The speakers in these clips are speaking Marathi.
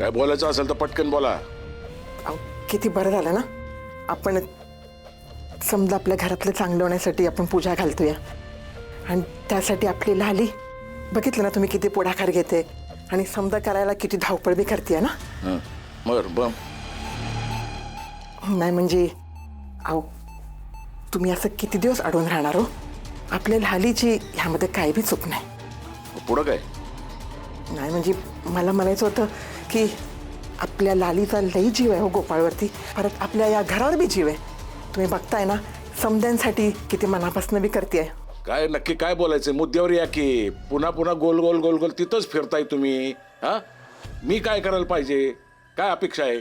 काय बोलायचं असेल तर पटकन बोला. अहो, किती बरं झालं ना आपण समजा आपल्या घरातलं चांगलं होण्यासाठी आपण पूजा घालतोय आणि त्यासाठी आपली लाली बघितलं ना तुम्ही किती पुढाकार घेते आणि समजा करायला किती धावपळ बी करते ना. बम नाही म्हणजे अहो तुम्ही असं किती दिवस अडवून राहणार हो. आपल्या लालीची ह्यामध्ये काही बी चूक नाही. पुढं काय? नाही म्हणजे मला म्हणायचं होतं की आपल्या लालीचा लई जीव आहे हो गोपाळवरती. परत आपल्या या घरावर बी जीव आहे. तुम्ही बघताय ना समद्यांसाठी किती मनापासून बी करते. काय नक्की काय बोलायचं मुद्द्यावर या की पुन्हा पुन्हा गोल गोल गोल गोल तिथंच फिरताय तुम्ही. हा मी काय करायला पाहिजे? काय अपेक्षा आहे?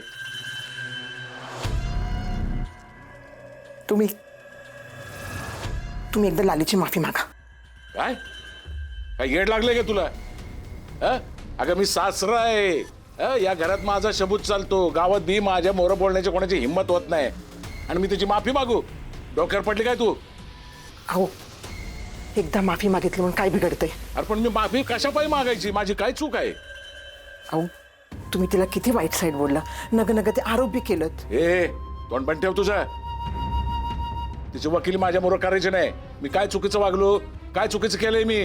तुम्ही एकदा लालीची माफी मागा. काय काय येड लागले का तुला? अगं मी सासरा आहे. या घरात माझा शबूत चालतो. गावात बी माझ्या मोर बोलण्याची कोणाची हिंमत होत नाही आणि मी त्याची माफी मागू? डोक्यावर पडली काय तू? अहो एकदा माफी मागितली म्हणून काय बिघडतंय? अरे पण मी माफी कशा पायी मागायची? माझी काय चूक आहे? अहो तुम्ही तिला किती वाईट साईड बोलला. नग नग ते आरोप बी केलं. तोंड पण ठेव तुझा. तिची वकील माझ्या मोर करायची नाही. मी काय चुकीचं वागलो? काय चुकीचं केलंय मी?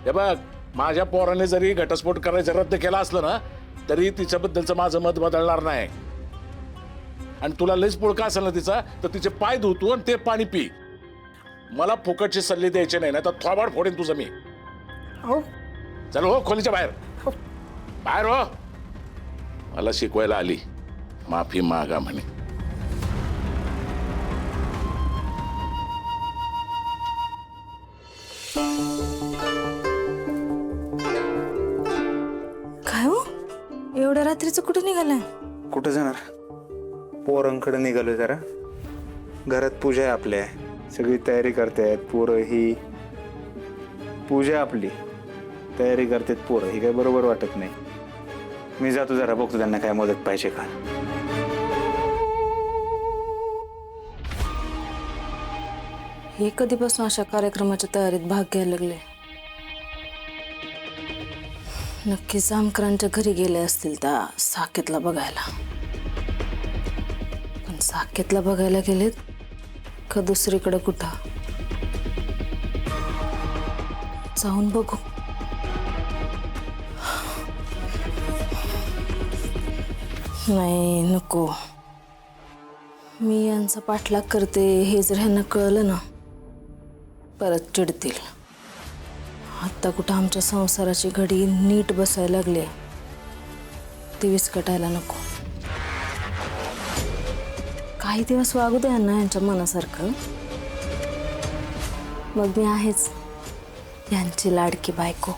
हे बघ माझ्या पोराने जरी घटस्फोट करायचं रद्द केला असलं ना तरी तिच्याबद्दलचं माझं मत बदलणार नाही. आणि तुला लईच पुळका असेल ना तिचा तर तिचे पाय धुतू आणि ते पाणी पी. मला फुकटचे सल्ले द्यायचे नाही ना तर थोबाड फोडेन तुझं मी. हो चल हो खोलीच्या बाहेर. बाहेर हो. मला शिकवायला आली माफी मागा म्हणे. काय हो एवढ्या रात्रीचं कुठं निघालाय? कुठं जाणार? पोरांकडे निघालो जरा. घरात पूजा आहे आपल्या. सगळी तयारी करतायत पोरं. ही पूजा आपली तयारी करतात पोरं. ही काय बरोबर वाटत नाही. मी जातो जरा बघतो त्यांना काय मदत पाहिजे का. हे कधीपासून अशा कार्यक्रमाच्या तयारीत भाग घ्यायला लागले? नक्की जामकरांच्या घरी गेले असतील त्या साकेतला बघायला. पण साकेतला बघायला गेलेत का दुसरीकडे कुठं? जाऊन बघू. नाही नको. मी यांचा पाठलाग करते हे जर ह्यांना कळलं ना परत चिडतील. आता कुठं आमच्या संसाराची घडी नीट बसायला लागली. ती विस्कटायला नको. काही दिवस वागू द्या ना यांच्या मनासारखं. मग मी आहेच यांची लाडकी बायको.